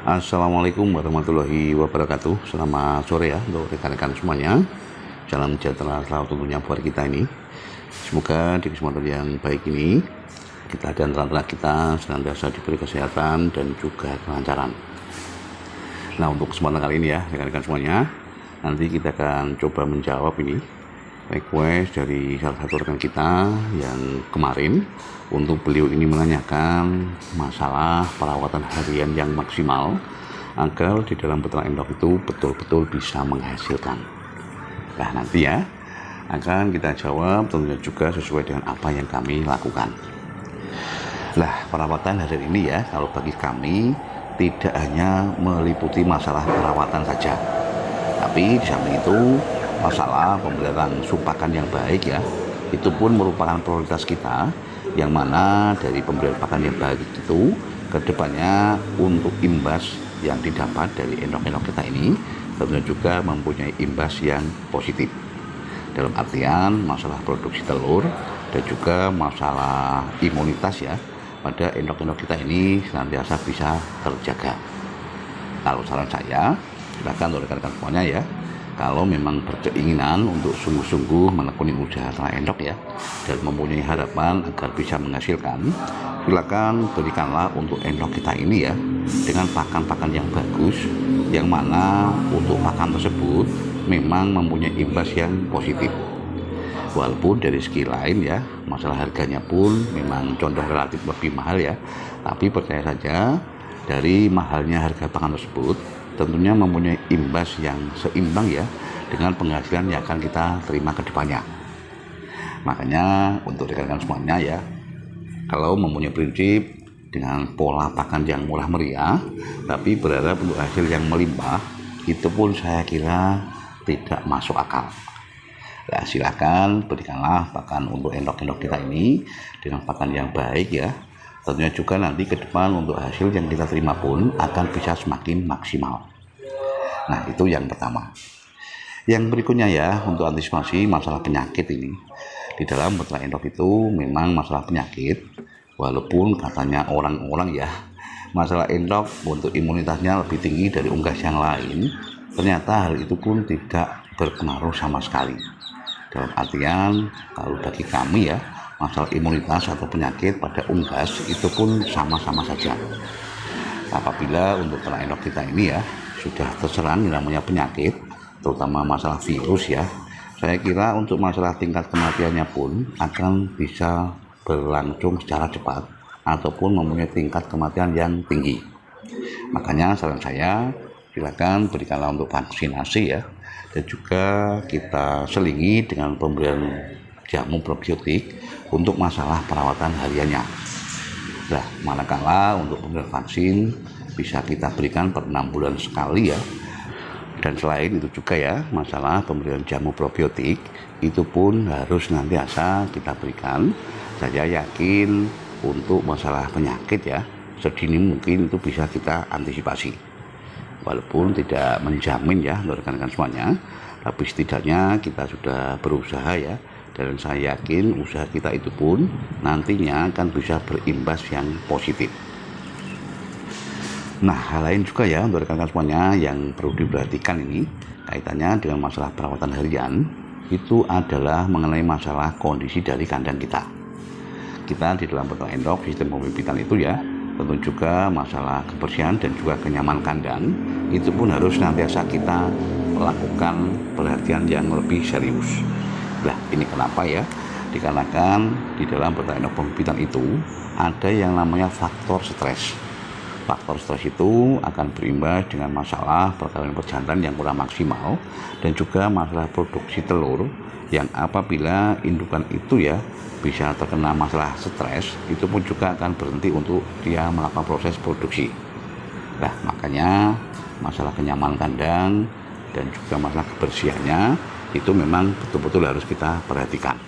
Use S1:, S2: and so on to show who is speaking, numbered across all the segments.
S1: Assalamualaikum warahmatullahi wabarakatuh. Selamat sore ya untuk rekan-rekan semuanya. Salam sejahtera selalu tentunya buat kita ini. Semoga di kesempatan yang baik ini kita dan teman-teman kita senantiasa diberi kesehatan dan juga kelancaran. Nah, untuk kesempatan kali ini ya rekan-rekan semuanya, nanti kita akan coba menjawab ini request dari salah satu rekan kita yang kemarin untuk beliau ini menanyakan masalah perawatan harian yang maksimal agar di dalam peternak endok itu betul-betul bisa menghasilkan. Nah, nanti ya akan kita jawab tentunya juga sesuai dengan apa yang kami lakukan. Nah, perawatan harian ini ya kalau bagi kami tidak hanya meliputi masalah perawatan saja, tapi di samping itu masalah pemberian pakan yang baik ya, itu pun merupakan prioritas kita, yang mana dari pemberian pakan yang baik itu kedepannya untuk imbas yang didapat dari endok-endok kita ini tentunya juga mempunyai imbas yang positif dalam artian masalah produksi telur dan juga masalah imunitas ya pada endok-endok kita ini senantiasa bisa terjaga. Kalau saran saya, silakan untuk rekan-rekan semuanya ya, kalau memang berkeinginan untuk sungguh-sungguh menekuni usaha ternak endok ya dan mempunyai harapan agar bisa menghasilkan, silakan berikanlah untuk endok kita ini ya dengan pakan-pakan yang bagus, yang mana untuk pakan tersebut memang mempunyai imbas yang positif. Walaupun dari segi lain ya masalah harganya pun memang condong relatif lebih mahal ya, tapi percaya saja dari mahalnya harga pakan tersebut tentunya mempunyai imbas yang seimbang ya dengan penghasilan yang akan kita terima ke depannya. Makanya untuk rekan-rekan semuanya ya, kalau mempunyai prinsip dengan pola pakan yang murah meriah tapi berharap untuk hasil yang melimpah, itu pun saya kira tidak masuk akal. Nah, silakan berikanlah pakan untuk endok-endok kita ini dengan pakan yang baik ya. Tentunya juga nanti ke depan untuk hasil yang kita terima pun akan bisa semakin maksimal. Nah, itu yang pertama. Yang berikutnya ya, untuk antisipasi masalah penyakit ini. Di dalam peternak endok itu memang masalah penyakit, walaupun katanya orang-orang ya, masalah endok untuk imunitasnya lebih tinggi dari unggas yang lain, ternyata hal itu pun tidak berpengaruh sama sekali. Dalam artian, kalau bagi kami ya, masalah imunitas atau penyakit pada unggas itu pun sama-sama saja. Apabila untuk ternak endok kita ini ya sudah terserang yang namanya penyakit, terutama masalah virus ya, saya kira untuk masalah tingkat kematiannya pun akan bisa berlangsung secara cepat ataupun mempunyai tingkat kematian yang tinggi. Makanya saran saya, silakan berikanlah untuk vaksinasi ya, dan juga kita selingi dengan pemberian jamu probiotik untuk masalah perawatan hariannya. Nah, manakala untuk pemberian vaksin bisa kita berikan per 6 bulan sekali ya. Dan selain itu juga ya, masalah pemberian jamu probiotik itu pun harus nantiasa kita berikan. Saya yakin untuk masalah penyakit ya, sedini mungkin itu bisa kita antisipasi. Walaupun tidak menjamin ya untuk rekan-rekan semuanya, tapi setidaknya kita sudah berusaha ya. Dan saya yakin usaha kita itu pun nantinya akan bisa berimbas yang positif. Nah, hal lain juga ya untuk rekan-rekan semuanya yang perlu diperhatikan ini kaitannya dengan masalah perawatan harian itu adalah mengenai masalah kondisi dari kandang kita. Kita di dalam peternak endok sistem pembibitan itu ya tentu juga masalah kebersihan dan juga kenyamanan kandang itu pun harus nantiasa kita melakukan perhatian yang lebih serius. Nah, ini kenapa ya? Dikarenakan di dalam peternak endok pembibitan itu ada yang namanya faktor stres. Faktor stres itu akan berimbas dengan masalah perkawinan perjantan yang kurang maksimal dan juga masalah produksi telur yang apabila indukan itu ya bisa terkena masalah stres, itu pun juga akan berhenti untuk dia melakukan proses produksi. Nah, makanya masalah kenyamanan kandang dan juga masalah kebersihannya itu memang betul-betul harus kita perhatikan.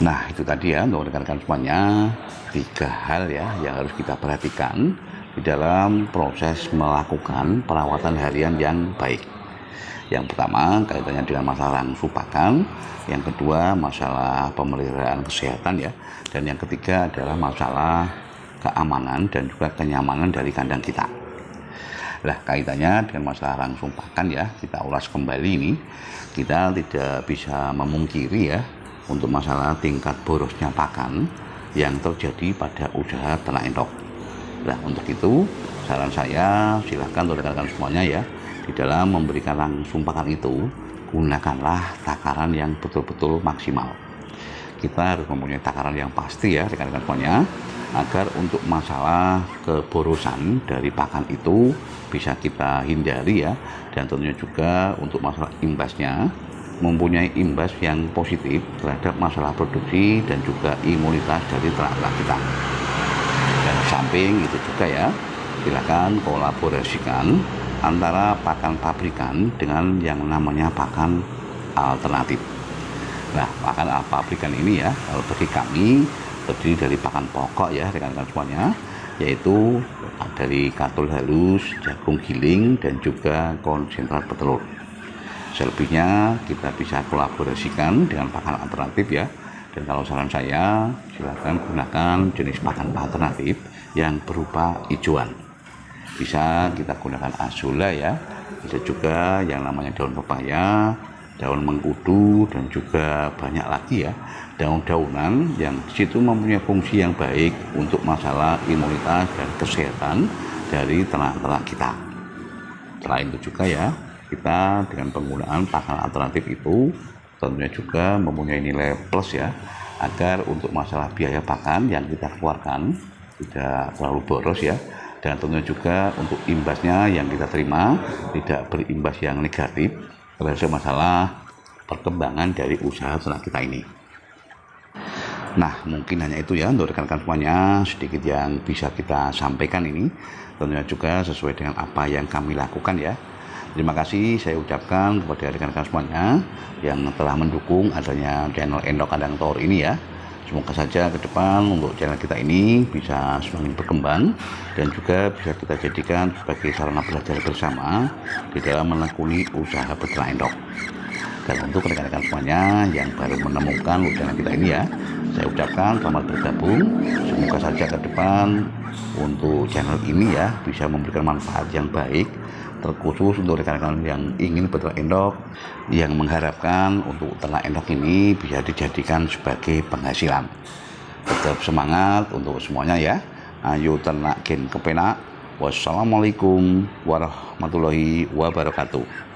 S1: Nah, itu tadi ya untuk rekan-rekan semuanya 3 hal ya yang harus kita perhatikan di dalam proses melakukan perawatan harian yang baik. Yang pertama kaitannya dengan masalah rangsu pakan, yang kedua masalah pemeliharaan kesehatan ya, dan yang ketiga adalah masalah keamanan dan juga kenyamanan dari kandang kita. Nah, kaitannya dengan masalah langsung pakan ya, kita ulas kembali ini. Kita tidak bisa memungkiri ya untuk masalah tingkat borosnya pakan yang terjadi pada usaha ternak endok. Nah, untuk itu saran saya silahkan untuk rekan-rekan semuanya ya, di dalam memberikan langsung pakan itu gunakanlah takaran yang betul-betul maksimal. Kita harus mempunyai takaran yang pasti ya rekan-rekan semuanya, agar untuk masalah keborosan dari pakan itu bisa kita hindari ya, dan tentunya juga untuk masalah imbasnya mempunyai imbas yang positif terhadap masalah produksi dan juga imunitas dari ternak kita. Dan samping itu juga ya, silakan kolaborasikan antara pakan pabrikan dengan yang namanya pakan alternatif. Nah, pakan pabrikan ini ya, kalau bagi kami terdiri dari pakan pokok ya rekan-rekan semuanya, yaitu dari katul halus, jagung giling, dan juga konsentrat petelur. Selebihnya kita bisa kolaborasikan dengan pakan alternatif ya. Dan kalau saran saya, silakan gunakan jenis pakan alternatif yang berupa hijauan. Bisa kita gunakan azula ya, bisa juga yang namanya daun pepaya, daun mengkudu, dan juga banyak lagi ya daun-daunan yang disitu mempunyai fungsi yang baik untuk masalah imunitas dan kesehatan dari ternak-ternak kita. Selain itu juga ya, kita dengan penggunaan pakan alternatif itu tentunya juga mempunyai nilai plus ya, agar untuk masalah biaya pakan yang kita keluarkan tidak terlalu boros ya, dan tentunya juga untuk imbasnya yang kita terima tidak berimbas yang negatif terhadap masalah perkembangan dari usaha ternak kita ini. Nah, mungkin hanya itu ya untuk rekan-rekan semuanya, sedikit yang bisa kita sampaikan ini, tentunya juga sesuai dengan apa yang kami lakukan ya. Terima kasih saya ucapkan kepada rekan-rekan semuanya yang telah mendukung adanya channel Endok Kandang Tower ini ya. Semoga saja ke depan untuk channel kita ini bisa semakin berkembang dan juga bisa kita jadikan sebagai sarana belajar bersama di dalam menekuni usaha peternak endok. Dan untuk rekan-rekan semuanya yang baru menemukan channel kita ini ya, saya ucapkan selamat bergabung. Semoga saja ke depan untuk channel ini ya bisa memberikan manfaat yang baik, terkhusus untuk rekan-rekan yang ingin peternak endok, yang mengharapkan untuk ternak endok ini bisa dijadikan sebagai penghasilan. Tetap semangat untuk semuanya ya. Ayo ternak gen kepenak. Wassalamualaikum warahmatullahi wabarakatuh.